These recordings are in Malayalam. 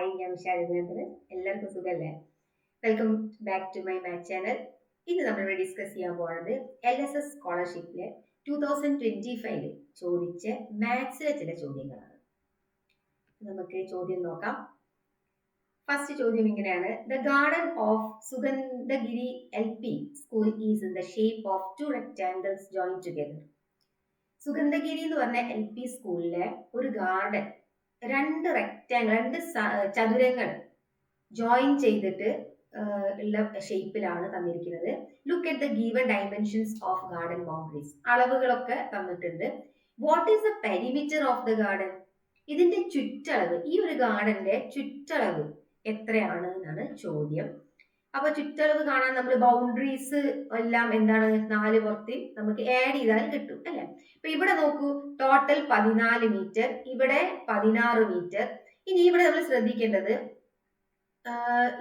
ഹായ്, ഞാൻ വിശാഖ. എല്ലാവർക്കും സുഖല്ലേ? Welcome back to my maths channel. ഇന്ന് നമ്മളിവിടെ ഡിസ്കസ് ചെയ്യാൻ പോകുന്നത് LSS സ്കോളർഷിപ്പിലെ 2025 ചോദിച്ച മാത്സിലെ ചില ചോദ്യങ്ങളാണ്. നമുക്ക് ചോദ്യം നോക്കാം. ഫസ്റ്റ് ചോദ്യം ഇങ്ങനെയാണ്: the garden of Sugandhagiri LP school is in the shape of 2 rectangles joined together. Sugandhagiri എന്ന് പറഞ്ഞ LP സ്കൂളിലെ ഒരു ഗാർഡൻ രണ്ട് ചതുരങ്ങൾ ജോയിൻ ചെയ്തിട്ട് ഉള്ള ഷേപ്പിലാണ് തന്നിരിക്കുന്നത്. Look at the given dimensions of garden boundaries. അളവുകളൊക്കെ തന്നിട്ടുണ്ട്. What is the perimeter of the garden? ഇതിന്റെ ചുറ്റളവ്, ഈ ഒരു ഗാർഡന്റെ ചുറ്റളവ് എത്രയാണ് എന്നാണ് ചോദ്യം. അപ്പൊ ചുറ്റളവ് കാണാൻ നമ്മൾ ബൗണ്ടറീസ് എല്ലാം എന്താണ് 4 പുറത്ത് നമുക്ക് ആഡ് ചെയ്താൽ കിട്ടും അല്ലെ. അപ്പൊ ഇവിടെ നോക്കൂ, ടോട്ടൽ 14 മീറ്റർ, ഇവിടെ 16 മീറ്റർ. ഇനി ഇവിടെ നമ്മൾ ശ്രദ്ധിക്കേണ്ടത്,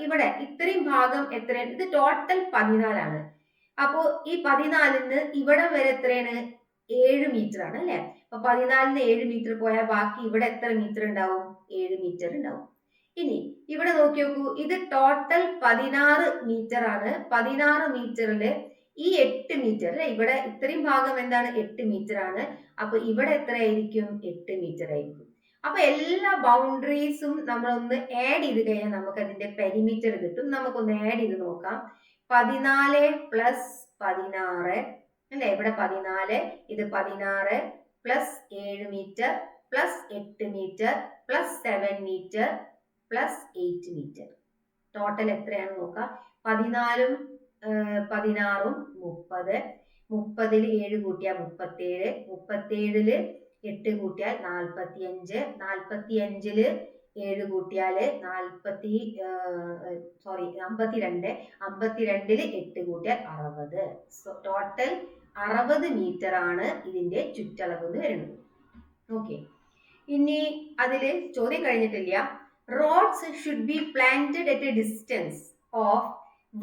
ഇവിടെ ഇത്രയും ഭാഗം എത്രയാണ്? ഇത് ടോട്ടൽ 14 ആണ്. അപ്പോ ഈ 14 ഇവിടെ വരെ എത്രയാണ്? 7 മീറ്റർ ആണ് അല്ലെ. അപ്പൊ 14 7 മീറ്റർ പോയാൽ ബാക്കി ഇവിടെ എത്ര മീറ്റർ ഉണ്ടാവും? 7 മീറ്റർ ഉണ്ടാവും. ഇനി ഇവിടെ നോക്കി നോക്കൂ, ഇത് ടോട്ടൽ 16 മീറ്റർ ആണ്. 16 മീറ്ററില് ഈ 8 മീറ്റർ, ഇവിടെ ഇത്രയും ഭാഗം എന്താണ്? 8 മീറ്റർ ആണ്. അപ്പൊ ഇവിടെ എത്ര ആയിരിക്കും? 8 മീറ്റർ ആയിരിക്കും. അപ്പൊ എല്ലാ ബൗണ്ടറീസും നമ്മളൊന്ന് ആഡ് ചെയ്ത് കഴിഞ്ഞാൽ നമുക്ക് അതിന്റെ പെരിമീറ്റർ കിട്ടും. നമുക്കൊന്ന് ആഡ് ചെയ്ത് നോക്കാം. 14 പ്ലസ് 16 അല്ലെ, ഇവിടെ 14, ഇത് 16 plus 7 metre plus 8 metre plus 7 metre plus 8 metre. Total എത്രയാണ് നോക്കാം. 14ഉം 16ഉം 30, 30ൽ 7 കൂട്ടിയാൽ 37, 37ൽ 8 കൂട്ടിയാൽ 45, 45ൽ 7 കൂട്ടിയാൽ 52, 52ൽ 8 കൂട്ടിയാൽ 60. സോ ടോട്ടൽ 60 മീറ്റർ ആണ് ഇതിന്റെ ചുറ്റളവ് എന്ന് വരുന്നത്. ഓക്കെ, ഇനി അതില് ചോദ്യം കഴിഞ്ഞിട്ടില്ല. Rods should be planted at a distance of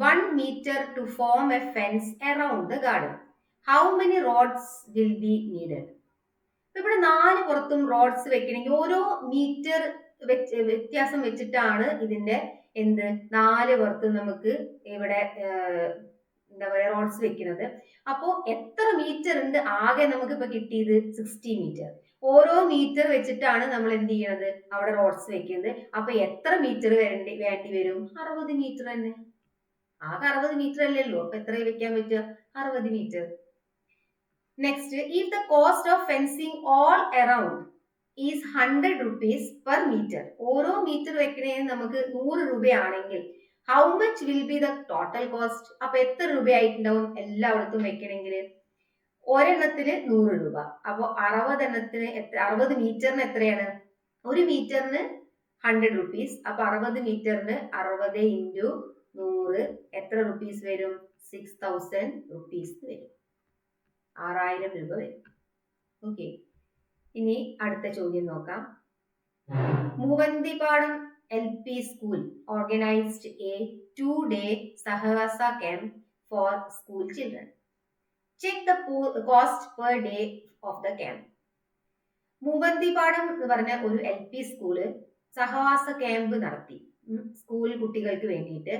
1 meter to form a fence around the garden. How many rods will be needed? ഇവിടെ 4 പുറത്തും റോഡ്സ് വെക്കണമെങ്കിൽ ഓരോ മീറ്റർ വ്യത്യാസം വെച്ചിട്ടാണ് ഇതിന്റെ 4 പുറത്തും നമുക്ക് ഇവിടെ എന്താ പറയുക റോഡ്സ് വെക്കുന്നത്. അപ്പോ എത്ര മീറ്റർ ഉണ്ട്? ആകെ നമുക്ക് ഇപ്പൊ കിട്ടിയത് 60 മീറ്റർ. ഓരോ മീറ്റർ വെച്ചിട്ടാണ് നമ്മൾ എന്ത് ചെയ്യണത്? അവിടെ റോഡ്സ് വെക്കുന്നത്. അപ്പൊ എത്ര മീറ്റർ വേണ്ടി വരും? 60 മീറ്റർ തന്നെ. ആകെ 60 മീറ്റർ അല്ലല്ലോ, അപ്പൊ എത്ര വെക്കാൻ പറ്റുക? 60 metre. Next, if the cost of fencing all around is 100 rupees per meter, ഓരോ മീറ്റർ വെക്കുന്നതിന് നമുക്ക് 100 രൂപയാണെങ്കിൽ how much will be the total cost? അപ്പൊ എത്ര രൂപയായിട്ടുണ്ടാവും എല്ലായിടത്തും വെക്കണമെങ്കിൽ? ഒരെണ്ണത്തിന് 100 രൂപ. അപ്പൊ 60 എണ്ണത്തിന് 60 മീറ്ററിന് എത്രയാണ്? ഒരു മീറ്ററിന് 100 റുപ്പീസ്. അപ്പൊ 60 മീറ്ററിന് 60 ഇൻറ്റു 100 എത്ര റുപ്പീസ് വരും? 6000 റുപ്പീസ് വരും. 6000 രൂപ വരും. ഓക്കെ, ഇനി അടുത്ത ചോദ്യം നോക്കാം. മൂവന്തിപ്പാടം LP school organized a 2-day Sahasa camp for school children. Check the cost per day of the camp. മൂവന്തിപ്പാടം എന്ന് പറഞ്ഞ ഒരു LP സ്കൂള് സഹവാസ ക്യാമ്പ് നടത്തി സ്കൂൾ കുട്ടികൾക്ക് വേണ്ടിയിട്ട്.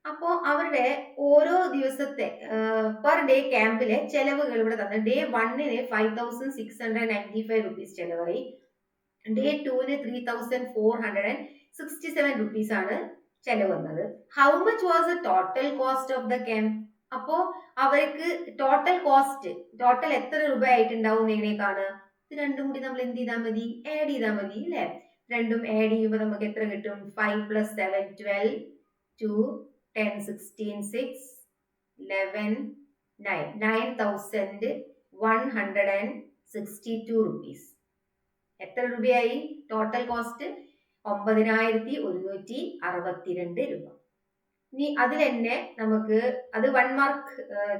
അപ്പോ അവരുടെ ഓരോ ദിവസത്തെ പെർ ഡേ ക്യാമ്പിലെ ചെലവുകൾ ഇവിടെ തന്നെ. ഡേ 1ന് 5695 റുപ്പീസ് ചെലവായി. ഡേ 2ന് 3467 റുപ്പീസ് ആണ് ചെലവ് വന്നത്. How much was the total cost of the camp? അപ്പോ അവർക്ക് ടോട്ടൽ എത്ര രൂപ ആയിട്ടുണ്ടാവും എങ്ങനെയൊക്കെയാണ്? ഇത് രണ്ടും കൂടി നമ്മൾ എന്ത് ചെയ്താൽ മതി? ആഡ് ചെയ്താൽ മതി അല്ലെ. രണ്ടും ആഡ് ചെയ്യുമ്പോൾ നമുക്ക് എത്ര കിട്ടും? 5 + 7 12, 2 10 16 6 11 9 9162 റുപ്പീസ്. എത്ര രൂപയായി ടോട്ടൽ കോസ്റ്റ്? 9162 രൂപ. ഇനി അതിൽ തന്നെ നമുക്ക്, അത് 1 മാർക്ക്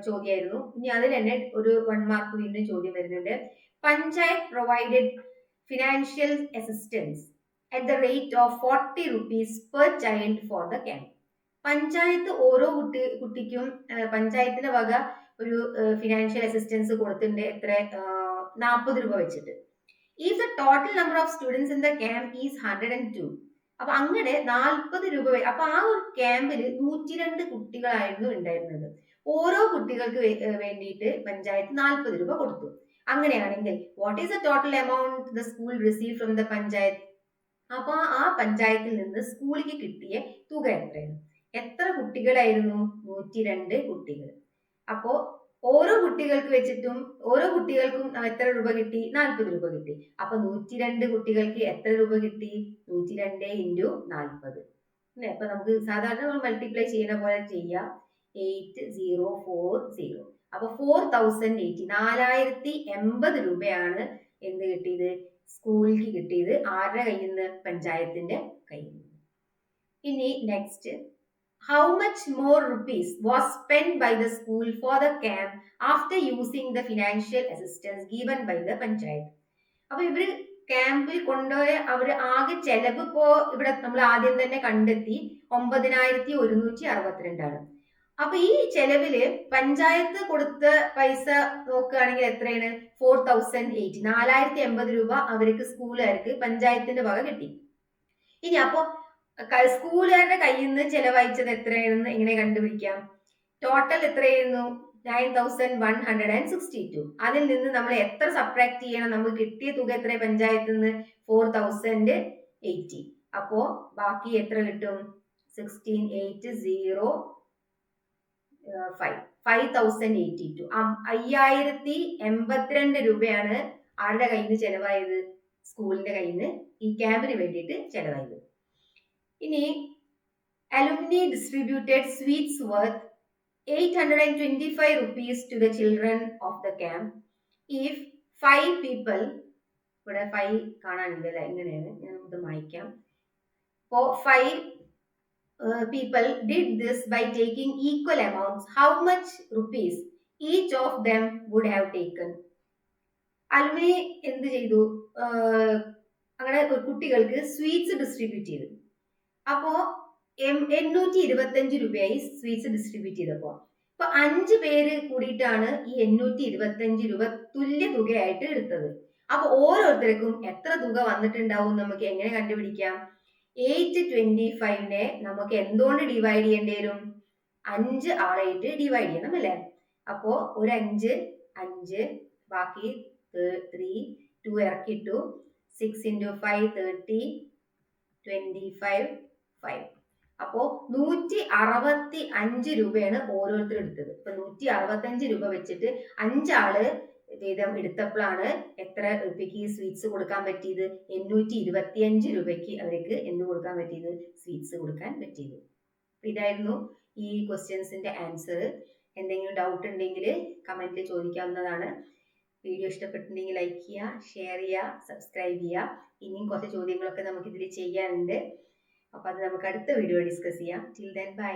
ചോദ്യമായിരുന്നു. ഇനി അതിൽ തന്നെ ഒരു 1 മാർക്ക് വീണ്ടും ചോദ്യം വരുന്നുണ്ട്. Panchayat provided financial assistance at the rate of 40 rupees per child for the camp. Panchayat ഓരോ കുട്ടിക്കും പഞ്ചായത്തിന്റെ വക ഒരു ഫിനാൻഷ്യൽ അസിസ്റ്റൻസ് കൊടുത്തിട്ടുണ്ട്. എത്ര? 40 രൂപ വെച്ചിട്ട്. If the total number of students in the camp is 102, അപ്പൊ അങ്ങനെ 40 രൂപ അപ്പൊ ആ ഒരു ക്യാമ്പിൽ 102 കുട്ടികളായിരുന്നു ഉണ്ടായിരുന്നത്. ഓരോ കുട്ടികൾക്ക് വേണ്ടിയിട്ട് പഞ്ചായത്ത് 40 രൂപ കൊടുത്തു. അങ്ങനെയാണെങ്കിൽ what is the total amount the school receive from the panchayat? അപ്പൊ ആ പഞ്ചായത്തിൽ നിന്ന് സ്കൂളിലേക്ക് കിട്ടിയ തുക എത്രയാണ്? എത്ര കുട്ടികളായിരുന്നു? 102 കുട്ടികൾ. അപ്പോ ഓരോ കുട്ടികൾക്ക് വെച്ചിട്ടും ഓരോ കുട്ടികൾക്കും എത്ര രൂപ കിട്ടി? 40 രൂപ കിട്ടി. അപ്പൊ 102 കുട്ടികൾക്ക് എത്ര രൂപ കിട്ടി? 102 ഇൻറ്റു 40. അപ്പൊ നമുക്ക് സാധാരണ നമ്മൾ മൾട്ടിപ്ലൈ ചെയ്യുന്ന പോലെ ചെയ്യാം. 8040. അപ്പൊ 4080, 4080 രൂപയാണ് എന്ത് കിട്ടിയത്? സ്കൂളിലേക്ക് കിട്ടിയത്. ആരുടെ കയ്യിൽ നിന്ന്? പഞ്ചായത്തിന്റെ കയ്യിൽ നിന്ന്. ഇനി next, how much more rupees was spent by the school for the camp after using the financial assistance given by the panchayat? അപ്പൊ ഇവര് ക്യാമ്പിൽ കൊണ്ടുപോയ അവര് ആകെ ചെലവ് ഇപ്പോ ഇവിടെ നമ്മൾ ആദ്യം തന്നെ കണ്ടെത്തി 9162 ആണ്. അപ്പൊ ഈ ചെലവില് പഞ്ചായത്ത് കൊടുത്ത പൈസ നോക്കുകയാണെങ്കിൽ എത്രയാണ്? 4080, 4080 രൂപ അവർക്ക് സ്കൂളുകാർക്ക് പഞ്ചായത്തിന്റെ വക കിട്ടി. ഇനി അപ്പോ സ്കൂളുകാരുടെ കയ്യിൽ നിന്ന് ചെലവഴിച്ചത് എത്രയാണെന്ന് എങ്ങനെ കണ്ടുപിടിക്കാം? ടോട്ടൽ എത്രയായിരുന്നു? 9162. അതിൽ നിന്ന് നമ്മൾ എത്ര സബ്ട്രാക്ട് ചെയ്യണം? നമുക്ക് കിട്ടിയ തുക എത്ര പഞ്ചായത്തിൽ നിന്ന്? 4080. അപ്പോ ബാക്കി എത്ര കിട്ടും? 16805. 5082. 5082 രൂപയാണ് ആരുടെ കയ്യിൽ നിന്ന് ചെലവായത്? സ്കൂളിന്റെ കയ്യിൽ നിന്ന് ഈ ക്യാമ്പിന് വേണ്ടിയിട്ട് ചെലവായത്. ഇനി alumni distributed sweets worth 825 rupees to the children of the camp. If 5 people, ഇവിടെ 5 കാണാനില്ല, എങ്ങനെയാണ് ഞാൻ ഇത് മായ്ക്കാം. അപ്പോൾ 5 people did this by taking equal amounts. How much rupees each of them would have taken? alumni എന്ത് ചെയ്തു? അങ്ങനെ കുട്ടികൾക്ക് സ്വീറ്റ്സ് ഡിസ്ട്രിബ്യൂട്ട് ചെയ്തു. അപ്പോ 825 രൂപയായി സ്വീറ്റ്സ് ഡിസ്ട്രിബ്യൂട്ട് ചെയ്തപ്പോ. അപ്പൊ 5 പേര് കൂടിയിട്ടാണ് ഈ 825 രൂപ തുല്യ തുകയായിട്ട് എടുത്തത്. അപ്പൊ ഓരോരുത്തർക്കും എത്ര തുക വന്നിട്ടുണ്ടാവും നമുക്ക് എങ്ങനെ കണ്ടുപിടിക്കാം? 825നെ നമുക്ക് എന്തുകൊണ്ട് ഡിവൈഡ് ചെയ്യേണ്ടി വരും? 5 ആളായിട്ട് ഡിവൈഡ് ചെയ്യണം അല്ലെ? അപ്പോ ഒരു 5, 5, ബാക്കി 3, 2 ഇറക്കിട്ടു. 6 into 5 30, 25, 5. അപ്പോ 165 രൂപയാണ് ഓരോരുത്തർ എടുത്തത്. ഇപ്പൊ 165 രൂപ വെച്ചിട്ട് 5 ആള് വീതം എടുത്തപ്പോഴാണ് എത്ര രൂപയ്ക്ക് സ്വീറ്റ്സ് കൊടുക്കാൻ പറ്റിയത്? 825 രൂപയ്ക്ക് അവർക്ക് എന്ത് കൊടുക്കാൻ പറ്റിയത്? സ്വീറ്റ്സ് കൊടുക്കാൻ പറ്റിയത്. ഇതായിരുന്നു ഈ ക്വസ്റ്റ്യൻസിന്റെ ആൻസർ. എന്തെങ്കിലും ഡൗട്ട് ഉണ്ടെങ്കിൽ കമന്റിൽ ചോദിക്കാവുന്നതാണ്. വീഡിയോ ഇഷ്ടപ്പെട്ടിട്ടുണ്ടെങ്കിൽ ലൈക്ക് ചെയ്യുക, ഷെയർ ചെയ്യുക, സബ്സ്ക്രൈബ് ചെയ്യുക. ഇനിയും കുറച്ച് ചോദ്യങ്ങളൊക്കെ നമുക്ക് ഇതിൽ ചെയ്യാനുണ്ട്. അപ്പൊ അത് നമുക്ക് അടുത്ത വീഡിയോ ഡിസ്കസ് ചെയ്യാം. Till then bye.